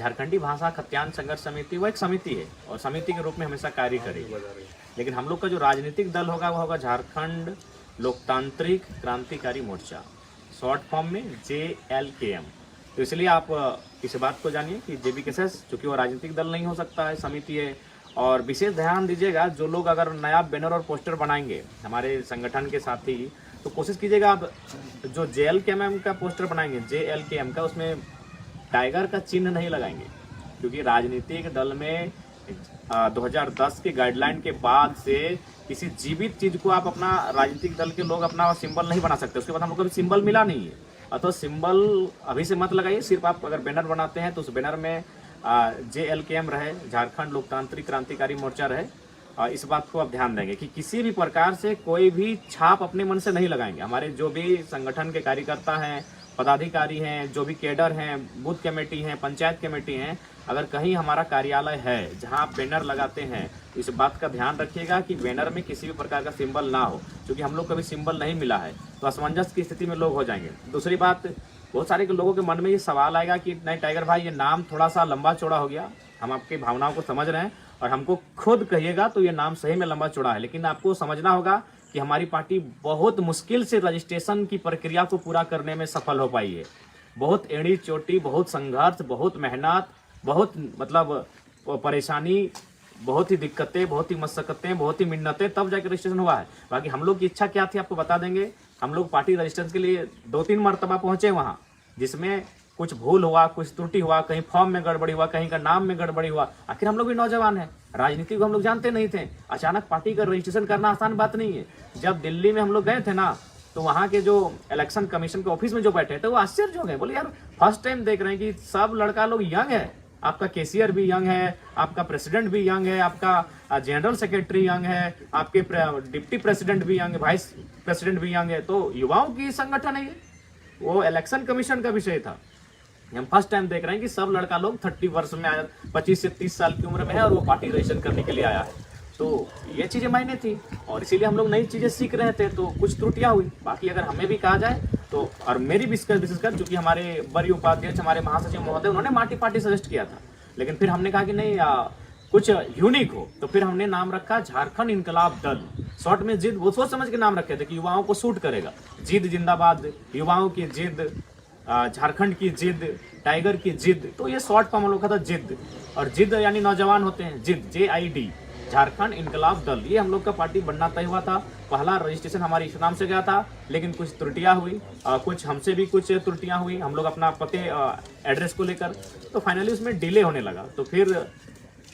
झारखंडी भाषा खत्यान संघर्ष समिति वो एक समिति है और समिति के रूप में हमेशा कार्य करेगी। लेकिन हम लोग का जो राजनीतिक दल होगा वो होगा झारखंड लोकतांत्रिक क्रांतिकारी मोर्चा, शॉर्ट फॉर्म में JLKM। तो इसलिए आप इस बात को जानिए कि JBKSS चूँकि वो राजनीतिक दल नहीं हो सकता है, समिति है। और विशेष ध्यान दीजिएगा, जो लोग अगर नया बैनर और पोस्टर बनाएंगे हमारे संगठन के साथी, तो कोशिश कीजिएगा आप जो JLKM का पोस्टर बनाएंगे, JLKM का, उसमें टाइगर का चिन्ह नहीं लगाएंगे, क्योंकि राजनीतिक दल में 2010 के गाइडलाइन के बाद से किसी जीवित चीज को आप अपना राजनीतिक दल के लोग अपना सिंबल नहीं बना सकते। उसके बाद हम लोग को भी सिंबल मिला नहीं है, अतः सिंबल अभी से मत लगाइए। सिर्फ आप अगर बैनर बनाते हैं तो उस बैनर में JLKM रहे, झारखंड लोकतांत्रिक क्रांतिकारी मोर्चा रहे। इस बात को आप ध्यान देंगे कि किसी भी प्रकार से कोई भी छाप अपने मन से नहीं लगाएंगे। हमारे जो भी संगठन के कार्यकर्ता हैं, पदाधिकारी हैं, जो भी कैडर हैं, बूथ कमेटी हैं, पंचायत कमेटी हैं, अगर कहीं हमारा कार्यालय है जहां आप बैनर लगाते हैं तो इस बात का ध्यान रखिएगा कि बैनर में किसी भी प्रकार का सिंबल ना हो, क्योंकि हम लोग को भी सिंबल नहीं मिला है तो असमंजस की स्थिति में लोग हो जाएंगे। दूसरी बात, बहुत सारे लोगों के मन में ये सवाल आएगा कि नहीं टाइगर भाई, ये नाम थोड़ा सा लंबा चौड़ा हो गया। हम आपकी भावनाओं को समझ रहे हैं और हमको खुद कहिएगा तो ये नाम सही में लंबा चौड़ा है, लेकिन आपको समझना होगा कि हमारी पार्टी बहुत मुश्किल से रजिस्ट्रेशन की प्रक्रिया को पूरा करने में सफल हो पाई है। बहुत एड़ी चोटी, बहुत संघर्ष, बहुत मेहनत, बहुत मतलब परेशानी, बहुत ही दिक्कतें, बहुत ही मशक्कतें, बहुत ही मिन्नतें, तब जाकर रजिस्ट्रेशन हुआ है। बाकी हम लोग की इच्छा क्या थी आपको बता देंगे। हम लोग पार्टी रजिस्ट्रेशन के लिए 2-3 मरतबा पहुंचे वहाँ, जिसमें कुछ भूल हुआ, कुछ त्रुटि हुआ, कहीं फॉर्म में गड़बड़ी हुआ, कहीं का नाम में गड़बड़ी हुआ। आखिर हम लोग भी नौजवान हैं, राजनीति को हम लोग जानते नहीं थे। अचानक पार्टी का रजिस्ट्रेशन करना आसान बात नहीं है। जब दिल्ली में हम लोग गए थे ना, तो वहाँ के जो इलेक्शन कमीशन के ऑफिस में जो बैठे थे वो आश्चर्य हो गए, बोले यार फर्स्ट टाइम देख रहे हैं कि सब लड़का लोग यंग है। आपका केसीआर भी यंग है, आपका प्रेसिडेंट भी यंग है, आपका जनरल सेक्रेटरी यंग है, आपके डिप्टी प्रेसिडेंट भी यंग है, वाइस प्रेसिडेंट भी यंग है। तो युवाओं की संगठन है ये, वो इलेक्शन कमीशन का विषय था। हम फर्स्ट टाइम देख रहे हैं कि सब लड़का लोग 30 वर्ष में आया, 25 से 30 साल की उम्र में है और वो पार्टी रजिस्ट्रेशन करने के लिए आया है। तो ये चीज़ें मायने थी और इसीलिए हम लोग नई चीज़ें सीख रहे थे, तो कुछ त्रुटियां हुई। बाकी अगर हमें भी कहा जाए तो, और मेरी विशेषकर चूंकि हमारे वरीय उपाध्यक्ष, हमारे महासचिव महोदय, उन्होंने माटी पार्टी सजेस्ट किया था, लेकिन फिर हमने कहा कि नहीं कुछ यूनिक हो, तो फिर हमने नाम रखा झारखंड इनकलाब दल, शॉर्ट में जिद। वो सोच समझ के नाम रखे थे कि युवाओं को सूट करेगा। जिद जिंदाबाद, युवाओं की जिद, झारखंड की जिद, टाइगर की जिद, तो ये शॉर्ट फॉर्म हम लोग का था जिद। और जिद यानी नौजवान होते हैं, जिद, JID, झारखंड इनकलाब दल, ये हम लोग का पार्टी बनना तय हुआ था। पहला रजिस्ट्रेशन हमारे इस नाम से गया था, लेकिन कुछ त्रुटियां हुई, कुछ हमसे भी कुछ त्रुटियां हुई, हम लोग अपना पते एड्रेस को लेकर, तो फाइनली उसमें डिले होने लगा। तो फिर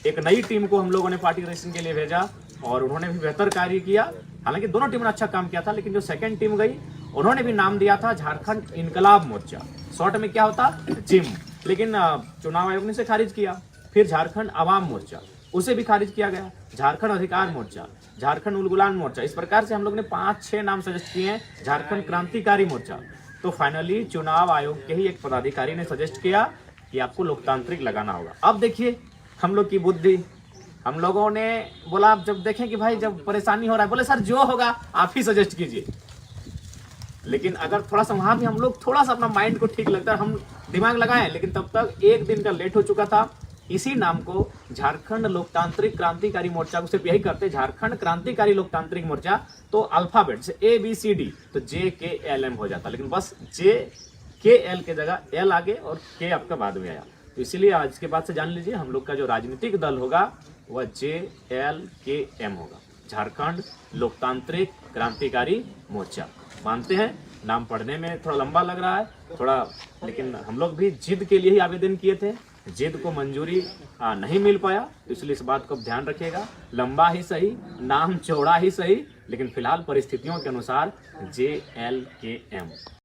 एक नई टीम को हम लोगों ने पार्टी रजिस्ट्रेशन के लिए भेजा और उन्होंने भी बेहतर कार्य किया। हालांकि दोनों टीमों ने अच्छा काम किया था, लेकिन जो सेकेंड टीम गई उन्होंने भी नाम दिया था झारखंड इनकलाब मोर्चा, शॉर्ट में क्या होता, जिम, लेकिन चुनाव आयोग ने इसे खारिज किया। फिर झारखंड आवाम मोर्चा, उसे भी खारिज किया गया। झारखंड अधिकार मोर्चा, झारखंड उलगुलान मोर्चा, इस प्रकार से हम लोग ने 5-6 नाम सजेस्ट किए हैं, झारखंड क्रांतिकारी मोर्चा। तो फाइनली चुनाव आयोग के ही एक पदाधिकारी ने सजेस्ट किया कि आपको लोकतांत्रिक लगाना होगा। अब देखिए हम लोग की बुद्धि, हम लोगों ने बोला अब जब देखें कि भाई जब परेशानी हो रहा है, बोले सर जो होगा आप ही सजेस्ट कीजिए। लेकिन अगर थोड़ा सा वहां भी हम लोग थोड़ा सा अपना माइंड को ठीक लगता है, हम दिमाग लगाएं, लेकिन तब तक 1 दिन का लेट हो चुका था। इसी नाम को झारखंड लोकतांत्रिक क्रांतिकारी मोर्चा को सिर्फ यही करते, झारखंड क्रांतिकारी लोकतांत्रिक मोर्चा, तो अल्फाबेट से ABCD, तो JKLM हो जाता, लेकिन बस JKL के जगह L आगे और K आपका बाद में आया। तो इसीलिए आज के बाद से जान लीजिए, हम लोग का जो राजनीतिक दल होगा वह JLKM होगा, झारखंड लोकतांत्रिक क्रांतिकारी मोर्चा। मानते हैं नाम पढ़ने में थोड़ा लंबा लग रहा है थोड़ा, लेकिन हम लोग भी जिद के लिए ही आवेदन किए थे, जिद को मंजूरी नहीं मिल पाया, तो इसलिए इस बात को ध्यान रखिएगा। लंबा ही सही, नाम चौड़ा ही सही, लेकिन फिलहाल परिस्थितियों के अनुसार JLKM।